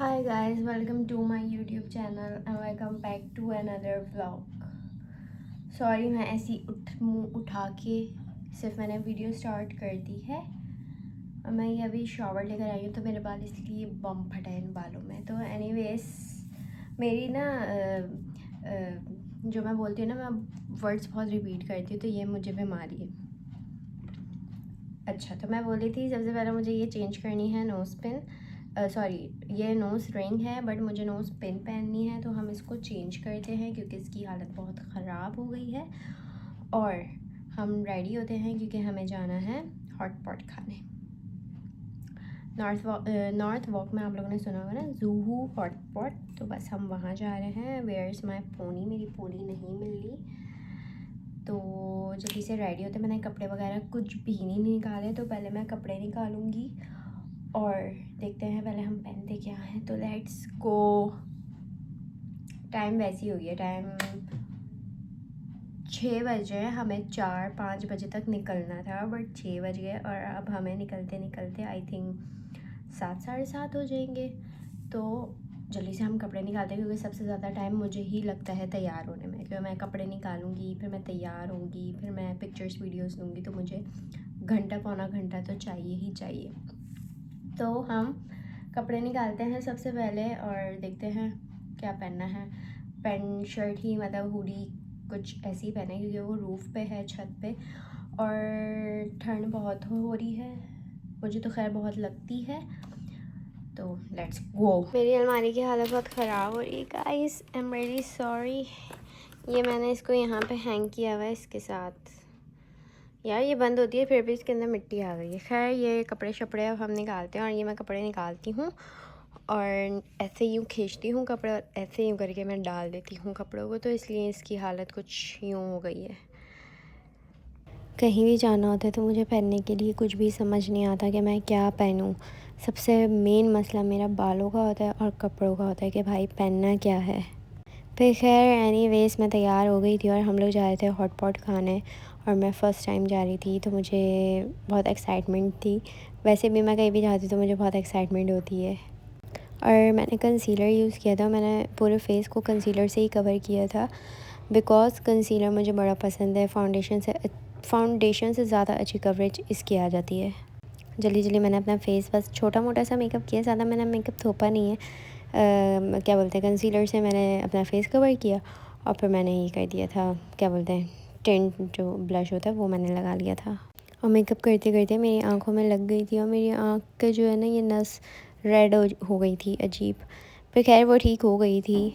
Hi guys, welcome to my YouTube channel and welcome back to another vlog. Sorry मैं ऐसी मुँह उठा के सिर्फ मैंने वीडियो स्टार्ट कर दी है और मैं ये अभी शॉवर लेकर आई हूँ तो मेरे बाल इसलिए बम फटा है इन बालों में। तो एनीवेज मेरी ना जो मैं बोलती हूँ ना, मैं वर्ड्स बहुत रिपीट करती हूँ तो ये मुझे बीमारी है। अच्छा, तो मैं बोली थी सबसे पहले मुझे ये चेंज करनी है नोज़ पिन, सॉरी ये नोज़ रिंग है बट मुझे नोज़ पिन पहननी है, तो हम इसको चेंज करते हैं क्योंकि इसकी हालत बहुत ख़राब हो गई है। और हम रेडी होते हैं क्योंकि हमें जाना है हॉट पॉट खाने। नॉर्थ वॉक में आप लोगों ने सुना होगा ना, जूहू हॉट पॉट, तो बस हम वहाँ जा रहे हैं। वेयर इज़ माई पोनी, मेरी पोनी नहीं मिल रही। तो जल्दी से रेडी होते, मैंने कपड़े वगैरह कुछ भी नहीं निकाले, तो पहले मैं कपड़े निकालूंगी और देखते हैं पहले हम पहनते क्या हैं। तो लेट्स गो। टाइम वैसी हो गया, टाइम 6 बजे, हमें 4-5 बजे तक निकलना था बट 6 बज गए और अब हमें निकलते निकलते आई थिंक 7-7:30 हो जाएंगे। तो जल्दी से हम कपड़े निकालते हैं क्योंकि सबसे ज़्यादा टाइम मुझे ही लगता है तैयार होने में, क्योंकि मैं कपड़े निकालूंगी, फिर मैं तैयार होंगी, फिर मैं पिक्चर्स वीडियोस लूँगी, तो मुझे घंटा पौना घंटा तो चाहिए ही चाहिए। तो हम कपड़े निकालते हैं सबसे पहले और देखते हैं क्या पहनना है। पैंट शर्ट ही, मतलब हुडी कुछ ऐसी ही पहने क्योंकि वो रूफ़ पे है, छत पे, और ठंड बहुत हो रही है, मुझे तो खैर बहुत लगती है। तो लेट्स गो। मेरी अलमारी की हालत बहुत ख़राब हो रही है guys, I am really sorry. ये मैंने इसको यहाँ पे हैंग किया हुआ है इसके साथ। यार ये बंद होती है फिर भी इसके अंदर मिट्टी आ गई है। खैर ये कपड़े शपड़े अब हम निकालते हैं और ये मैं कपड़े निकालती हूँ और ऐसे यूँ खींचती हूँ कपड़े और ऐसे यूँ करके मैं डाल देती हूँ कपड़ों को, तो इसलिए इसकी हालत कुछ यूँ हो गई है। कहीं भी जाना होता है तो मुझे पहनने के लिए कुछ भी समझ नहीं आता कि मैं क्या पहनूं। सबसे मेन मसला मेरा बालों का होता है और कपड़ों का होता है कि भाई पहनना क्या है। फिर खैर एनीवेज मैं तैयार हो गई थी और हम लोग जा रहे थे हॉट पॉट खाने और मैं फ़र्स्ट टाइम जा रही थी तो मुझे बहुत एक्साइटमेंट थी। वैसे भी मैं कहीं भी जाती तो मुझे बहुत एक्साइटमेंट होती है। और मैंने कंसीलर यूज़ किया था, मैंने पूरे फेस को कंसीलर से ही कवर किया था बिकॉज़ कंसीलर मुझे बड़ा पसंद है। फाउंडेशन से ज़्यादा अच्छी कवरेज इसकी आ जाती है। जल्दी जल्दी मैंने अपना फेस बस छोटा मोटा सा मेकअप किया, ज़्यादा मैंने मेकअप थोपा नहीं है। क्या बोलते हैं, कंसीलर से मैंने अपना फेस कवर किया और फिर मैंने ये कर दिया था, क्या बोलते हैं, टिंट जो ब्लश होता है वो मैंने लगा लिया था। और मेकअप करते करते मेरी आँखों में लग गई थी और मेरी आँख के जो है ना ये नस रेड हो गई थी अजीब। फिर खैर वो ठीक हो गई थी।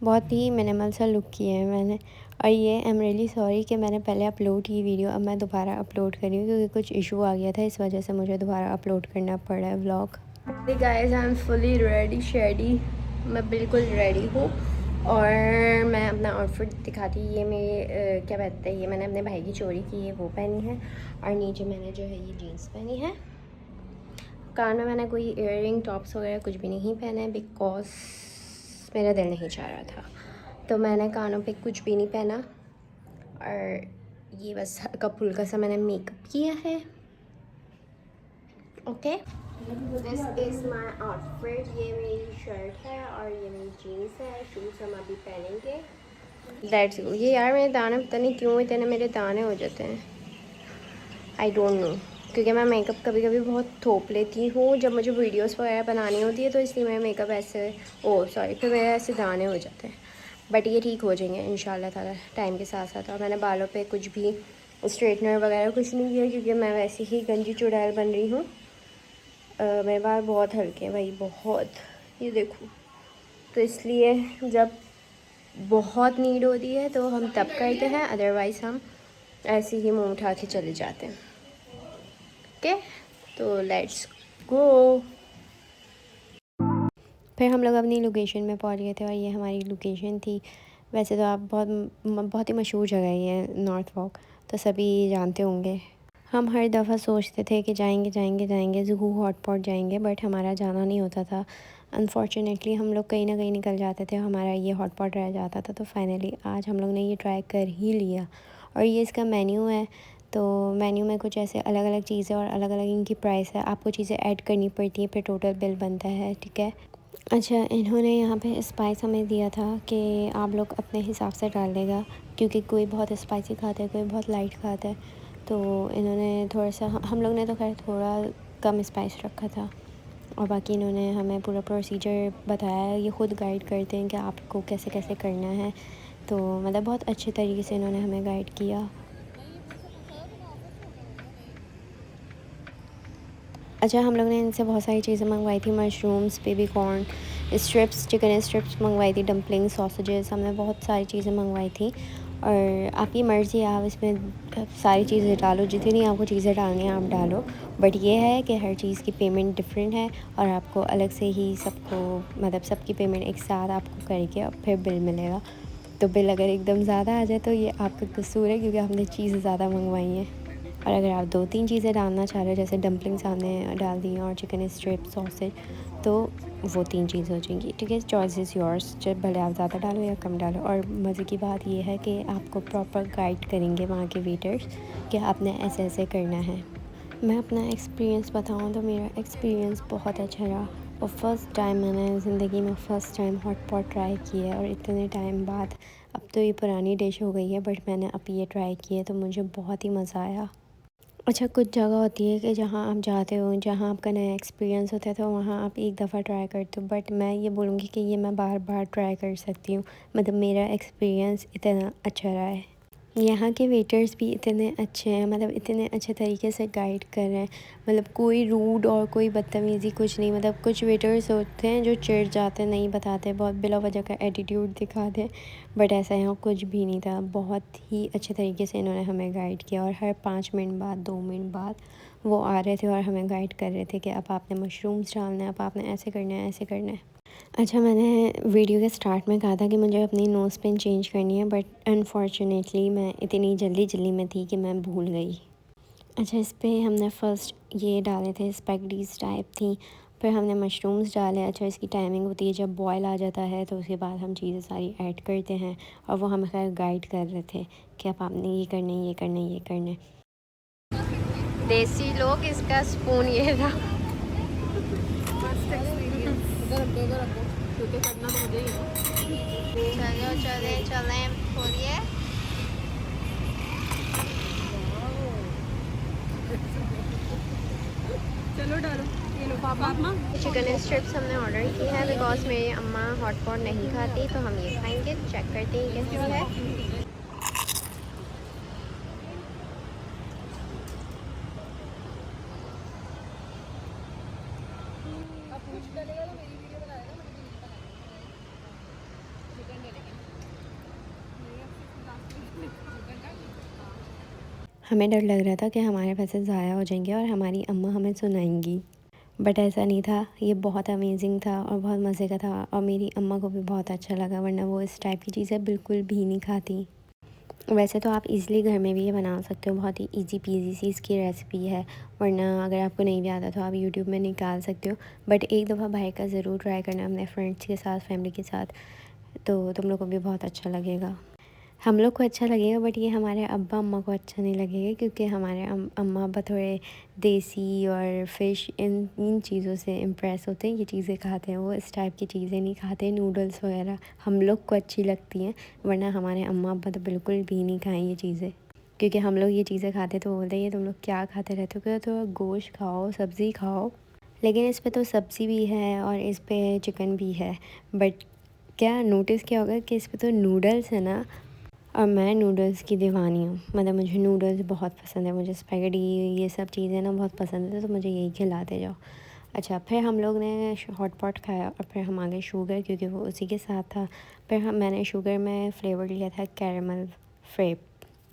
बहुत ही मिनिमल सा लुक किया है मैंने। और ये आई एम रियली सॉरी कि मैंने पहले अपलोड की वीडियो, अब मैं दोबारा अपलोड कर रही हूँ क्योंकि कुछ इशू आ गया था, इस वजह से मुझे दोबारा अपलोड करना पड़ा है vlog. Guys I am fully ready shady, मैं बिल्कुल रेडी हूँ और मैं अपना आउटफिट दिखाती। ये मेरे क्या कहते हैं, ये मैंने अपने भाई की चोरी की है वो पहनी है और नीचे मैंने जो है ये जीन्स पहनी है। कान में मैंने कोई इयररिंग टॉप्स वगैरह कुछ भी नहीं पहने बिकॉज मेरा दिल नहीं चाह रहा था, तो मैंने कानों पे कुछ भी नहीं पहना। और ये बस हल्का फुल्का सा मैंने मेकअप किया है। Okay, this is my outfit. ये मेरी शर्ट है और ये मेरी जीन्स है। शूज़ हम अभी पहनेंगे। Let's go. ये यार मेरे दाने पता नहीं क्यों इतने मेरे दाने हो जाते हैं, आई डोंट नो, क्योंकि मैं मेकअप कभी कभी बहुत थोप लेती हूँ जब मुझे वीडियोस वगैरह बनानी होती है, तो इसलिए मेरा मेकअप ऐसे, ओ सॉरी, फिर मेरे ऐसे दाने हो जाते हैं। बट ये ठीक हो जाएंगे इंशाल्लाह ताला टाइम के साथ साथ। और मैंने बालों पे कुछ भी स्ट्रेटनर वगैरह कुछ नहीं किया क्योंकि मैं वैसे ही गंजी चुड़ैल बन रही हूँ। मेरे बाल बहुत हल्के हैं भाई, बहुत, ये देखो। तो इसलिए जब बहुत नीड होती है तो हम तब करते हैं, अदरवाइज़ हम ऐसे ही मुँह उठा के चले जाते हैं। ओके, तो लेट्स गो। फिर हम लोग अपनी लोकेशन में पहुंच गए थे और ये हमारी लोकेशन थी। वैसे तो आप बहुत ही मशहूर जगह है ये नॉर्थ वॉक, तो सभी जानते होंगे। हम हर दफ़ा सोचते थे कि जाएंगे जाएंगे जाएंगे ज़ूहू हॉट पॉट जाएंगे, बट हमारा जाना नहीं होता था। अनफॉर्चुनेटली हम लोग कहीं ना कहीं निकल जाते थे, हमारा ये हॉट पॉट रह जाता था। तो फाइनली आज हम लोग ने ये ट्राई कर ही लिया। और ये इसका मेन्यू है, तो मेन्यू में कुछ ऐसे अलग अलग चीज़ें और अलग अलग इनकी प्राइस है, आपको चीज़ें ऐड करनी पड़ती है, फिर टोटल बिल बनता है, ठीक है। अच्छा, इन्होंने यहाँ पे स्पाइस हमें दिया था कि आप लोग अपने हिसाब से डाल देगा, क्योंकि कोई बहुत स्पाइसी खाता है, कोई बहुत लाइट खाता है। तो इन्होंने थोड़ा सा, हम लोग ने तो खैर थोड़ा कम स्पाइस रखा था, और बाकी इन्होंने हमें पूरा प्रोसीजर बताया है। ये ख़ुद गाइड करते हैं कि आपको कैसे कैसे करना है, तो मतलब बहुत अच्छे तरीके से इन्होंने हमें गाइड किया। अच्छा, हम लोग ने इनसे बहुत सारी चीज़ें मंगवाई थी, mushrooms, baby corn, strips, chicken strips मंगवाई थी, डम्पलिंग, सॉसेजेस, हमने बहुत सारी चीज़ें मंगवाई थी। और आपकी मर्ज़ी है, आप इसमें सारी चीज़ें डालो, जितनी आपको चीज़ें डालनी हैं आप डालो। बट ये है कि हर चीज़ की पेमेंट डिफरेंट है, और आपको अलग से ही सबको, मतलब सबकी पेमेंट एक साथ आपको करके और फिर बिल मिलेगा। तो बिल अगर एकदम ज़्यादा आ जाए तो ये आपका कसूर है, क्योंकि हमने चीज़ें ज़्यादा मंगवाई हैं। और अगर आप 2-3 चीज़ें डालना चाह रहे हो, जैसे डम्पलिंग्स हमने डाल दी और चिकन स्ट्रिप, सॉसेज, तो वो 3 चीज़ हो जाएंगी। ठीक है, चॉइस इज़ योर्स, जब भले आप ज़्यादा डालो या कम डालो। और मज़े की बात ये है कि आपको प्रॉपर गाइड करेंगे वहाँ के वेटर्स कि आपने ऐसे ऐसे करना है। मैं अपना एक्सपीरियंस बताऊँ तो मेरा एक्सपीरियंस बहुत अच्छा रहा, और फर्स्ट टाइम मैंने ज़िंदगी में first time hot pot try किया है, और इतने टाइम बाद। अब तो ये पुरानी डिश हो गई है, बट मैंने अब ये ट्राई किया है तो मुझे बहुत ही मज़ा आया। अच्छा, कुछ जगह होती है कि जहाँ आप जाते हो, जहाँ आपका नया एक्सपीरियंस होता है, तो वहाँ आप एक दफ़ा ट्राई करते हो, बट मैं ये बोलूँगी कि ये मैं बार बार ट्राई कर सकती हूँ। मतलब मेरा एक्सपीरियंस इतना अच्छा रहा है। यहाँ के वेटर्स भी इतने अच्छे हैं, मतलब इतने अच्छे तरीके से गाइड कर रहे हैं। मतलब कोई रूड और कोई बदतमीज़ी कुछ नहीं। मतलब कुछ वेटर्स होते हैं जो चिढ़ जाते हैं, नहीं बताते, बहुत बिला वजह का एटीट्यूड दिखाते हैं, बट ऐसा यहाँ कुछ भी नहीं था। बहुत ही अच्छे तरीके से इन्होंने हमें गाइड किया, और हर 5 मिनट बाद, 2 मिनट बाद वो आ रहे थे और हमें गाइड कर रहे थे कि अब आपने मशरूम्स डालना है, अब आपने ऐसे करना है, ऐसे करना है। अच्छा, मैंने वीडियो के स्टार्ट में कहा था कि मुझे अपनी नोज़ पिन चेंज करनी है, बट अनफॉर्चुनेटली मैं इतनी जल्दी में थी कि मैं भूल गई। अच्छा, इस पे हमने फ़र्स्ट ये डाले थे, स्पैगेटीज़ टाइप थी, फिर हमने मशरूम्स डाले। अच्छा, इसकी टाइमिंग होती है, जब बॉयल आ जाता है तो उसके बाद हम चीज़ें सारी ऐड करते हैं, और वो हमें खैर गाइड कर रहे थे कि अब आपने ये करना है, ये करना है, ये करना है। देसी लोग, इसका स्पून ये था। चलो, चले चलें, खोलिए। चलो डालो, ये लो पापा। चिकन स्ट्रिप्स हमने ऑर्डर की है, बिकॉज मेरी अम्मा हॉट पॉट नहीं खाती, तो हम ये खाएंगे। चेक करते हैं कैसी है। अब कुछ डलेगा तो मेरी वीडियो बनाएगा, मुझे नहीं बनाएगा। चिकन डलेगी। हमें डर लग रहा था कि हमारे पैसे ज़ाया हो जाएंगे और हमारी अम्मा हमें सुनाएंगी, बट ऐसा नहीं था। ये बहुत अमेजिंग था और बहुत मज़े का था, और मेरी अम्मा को भी बहुत अच्छा लगा, वरना वो इस टाइप की चीज़ें बिल्कुल भी नहीं खाती। वैसे तो आप इजीली घर में भी ये बना सकते हो, बहुत ही इजी पीजी सी इसकी रेसिपी है। वरना अगर आपको नहीं भी आता तो आप यूट्यूब में निकाल सकते हो, बट एक दफ़ा बाहर का ज़रूर ट्राई करना अपने फ्रेंड्स के साथ, फैमिली के साथ, तो तुम लोग को भी बहुत अच्छा लगेगा। हम लोग को अच्छा लगेगा, बट ये हमारे अब्बा अम्मा को अच्छा नहीं लगेगा, क्योंकि हमारे अम्मा अब्बा थोड़े देसी और फ़िश इन चीज़ों से इम्प्रेस होते हैं, ये चीज़ें खाते हैं। वो इस टाइप की चीज़ें नहीं खाते, नूडल्स वगैरह हम लोग को अच्छी लगती हैं, वरना हमारे अम्मा अब्बा तो बिल्कुल भी नहीं खाएं ये चीज़ें। क्योंकि हम लोग ये चीज़ें खाते तो बोलते हैं ये तुम लोग क्या खाते रहते हो, क्या तो गोश्त खाओ, सब्ज़ी खाओ। लेकिन इस पे तो सब्ज़ी भी है और इस पे चिकन भी है, बट क्या नोटिस किया होगा कि इस पे तो नूडल्स है ना। और मैं नूडल्स की दीवानी हूँ, मतलब मुझे नूडल्स बहुत पसंद है, मुझे स्पैगेटी ये सब चीज़ें ना बहुत पसंद है, तो मुझे यही खिलाते जाओ। अच्छा, फिर हम लोग ने हॉट पॉट खाया, और फिर हम आगे शुगर, क्योंकि वो उसी के साथ था। फिर मैंने शुगर में फ्लेवर लिया था कैरेमल फ्रेप,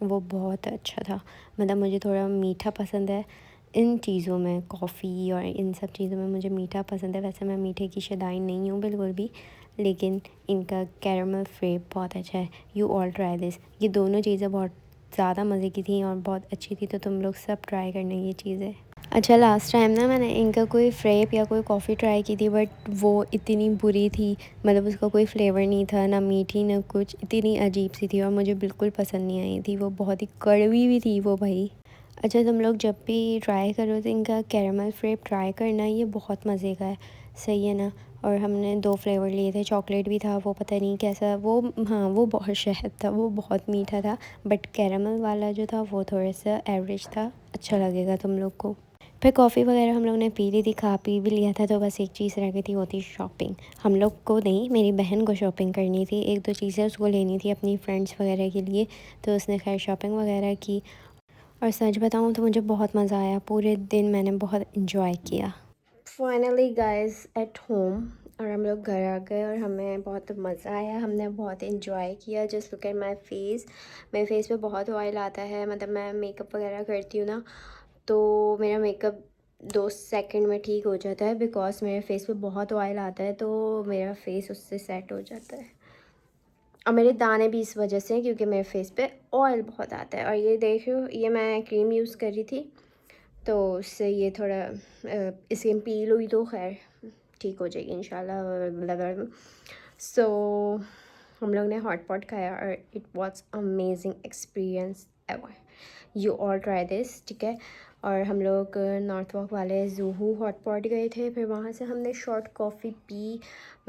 वो बहुत अच्छा था। मतलब मुझे थोड़ा मीठा पसंद है इन चीज़ों में, कॉफ़ी और इन सब चीज़ों में मुझे मीठा पसंद है। वैसे मैं मीठे की शौकीन नहीं हूँ बिल्कुल भी, लेकिन इनका कैरेमल फ्रेप बहुत अच्छा है। You all try this. ये दोनों चीज़ें बहुत ज़्यादा मज़े की थी और बहुत अच्छी थी, तो तुम लोग सब ट्राई करना ये चीज़ें। अच्छा, लास्ट टाइम ना मैंने इनका कोई फ्रेप या कोई कॉफ़ी ट्राई की थी, बट वो इतनी बुरी थी। मतलब उसका कोई फ्लेवर नहीं था, ना मीठी ना कुछ, इतनी अजीब सी थी और मुझे बिल्कुल पसंद नहीं आई थी। वो बहुत ही कड़वी भी थी वो भाई। अच्छा, तुम लोग जब भी ट्राई करो तो इनका कैरेमल फ्रेप ट्राई करना, ये बहुत मज़े का है, सही है ना। और हमने 2 फ्लेवर लिए थे, चॉकलेट भी था, वो पता नहीं कैसा वो, हाँ वो बहुत शहद था, वो बहुत मीठा था, बट कैरामल वाला जो था वो थोड़ा सा एवरेज था, अच्छा लगेगा तुम लोग को। फिर कॉफ़ी वगैरह हम लोग ने पी ली थी, खा पी भी लिया था, तो बस एक चीज़ रह गई थी, वो थी शॉपिंग। हम लोग को नहीं, मेरी बहन को शॉपिंग करनी थी, 1-2 चीज़ें उसको लेनी थी अपनी फ्रेंड्स वगैरह के लिए, तो उसने खैर शॉपिंग वगैरह की। और सच बताऊँ तो मुझे बहुत मज़ा आया, पूरे दिन मैंने बहुत इन्जॉय किया। फाइनली गाइस एट होम, और हम लोग घर आ गए और हमें बहुत मज़ा आया, हमने बहुत इन्जॉय किया। Just look at my face, मेरे फेस पे बहुत ऑयल आता है, मतलब मैं मेकअप वगैरह करती हूँ ना, तो मेरा मेकअप 2 सेकंड में ठीक हो जाता है, बिकॉज मेरे फेस पे बहुत ऑयल आता है, तो मेरा फेस उससे सेट हो जाता है। और मेरे दाने भी इस वजह से, क्योंकि मेरे फेस पे ऑयल बहुत आता है। और ये देख रहे हो, ये मैं क्रीम यूज़ कर रही थी, तो उससे ये थोड़ा स्किन पील हुई तो खैर ठीक हो जाएगी इंशाल्लाह। सो हम लोग ने हॉट पॉट खाया और it was amazing experience ever. You all try this, ठीक है। और हम लोग नॉर्थ वॉक वाले जूहू हॉट पॉट गए थे, फिर वहाँ से हमने शॉर्ट कॉफ़ी पी,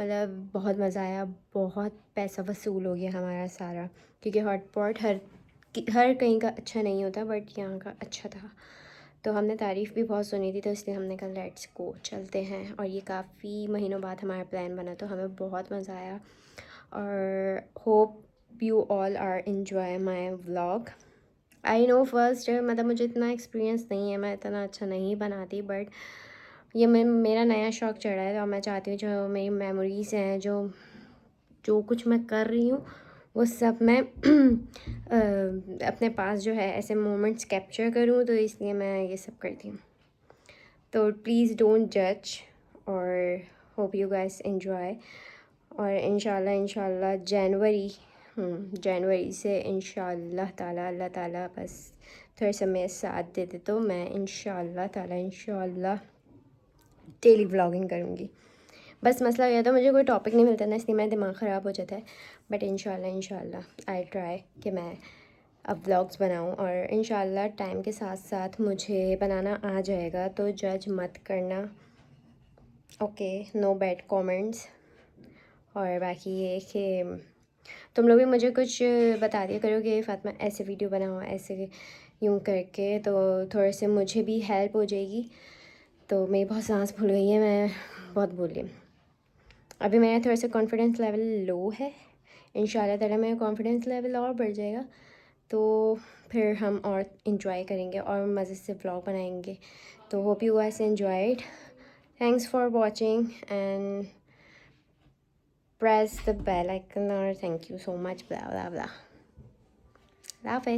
मतलब बहुत मज़ा आया, बहुत पैसा वसूल हो गया हमारा सारा, क्योंकि हॉट पॉट हर कहीं का अच्छा नहीं होता, बट यहाँ का अच्छा था। तो हमने तारीफ़ भी बहुत सुनी थी, तो इसलिए हमने कहा लेट्स गो, चलते हैं। और ये काफ़ी महीनों बाद हमारा प्लान बना, तो हमें बहुत मज़ा आया। और hope you all are enjoy my vlog. I know first मतलब मुझे इतना एक्सपीरियंस नहीं है, मैं इतना अच्छा नहीं बनाती, बट ये मेरा नया शौक़ चढ़ा है, तो मैं चाहती हूँ जो मेरी मेमोरीज़ हैं, जो जो कुछ मैं कर रही हूँ, वो सब मैं अपने पास जो है ऐसे मोमेंट्स कैप्चर करूँ, तो इसलिए मैं ये सब करती हूँ। तो प्लीज़ डोंट जज, और होप यू गाइस एंजॉय। और इंशाल्लाह जनवरी से इंशाल्लाह ताला अल्लाह ताला बस थोड़ा सा मेरा साथ दे दे, तो मैं इंशाल्लाह डेली व्लॉगिंग करूँगी। बस मसला यह था, मुझे कोई टॉपिक नहीं मिलता ना, इसलिए मेरा दिमाग ख़राब हो जाता है। बट इंशाल्लाह आई ट्राई कि मैं अब व्लॉग्स बनाऊँ, और इंशाल्लाह टाइम के साथ साथ मुझे बनाना आ जाएगा, तो जज मत करना, ओके, नो बैड कमेंट्स। और बाकी ये कि तुम लोग भी मुझे कुछ बता दिया करो कि फ़ातिमा ऐसे वीडियो बनाओ, ऐसे यूँ करके, तो थोड़े से मुझे भी हेल्प हो जाएगी। तो मेरी बहुत सांस फूल गई है, मैं बहुत भूल गई। अभी मेरा थोड़ा सा कॉन्फिडेंस लेवल लो है, इंशाल्लाह ताला मेरा कॉन्फिडेंस लेवल और बढ़ जाएगा, तो फिर हम और इन्जॉय करेंगे और मज़े से व्लॉग बनाएंगे। तो hope you guys enjoyed, thanks for watching and press the bell icon, or thank you so much, blah blah blah. Love.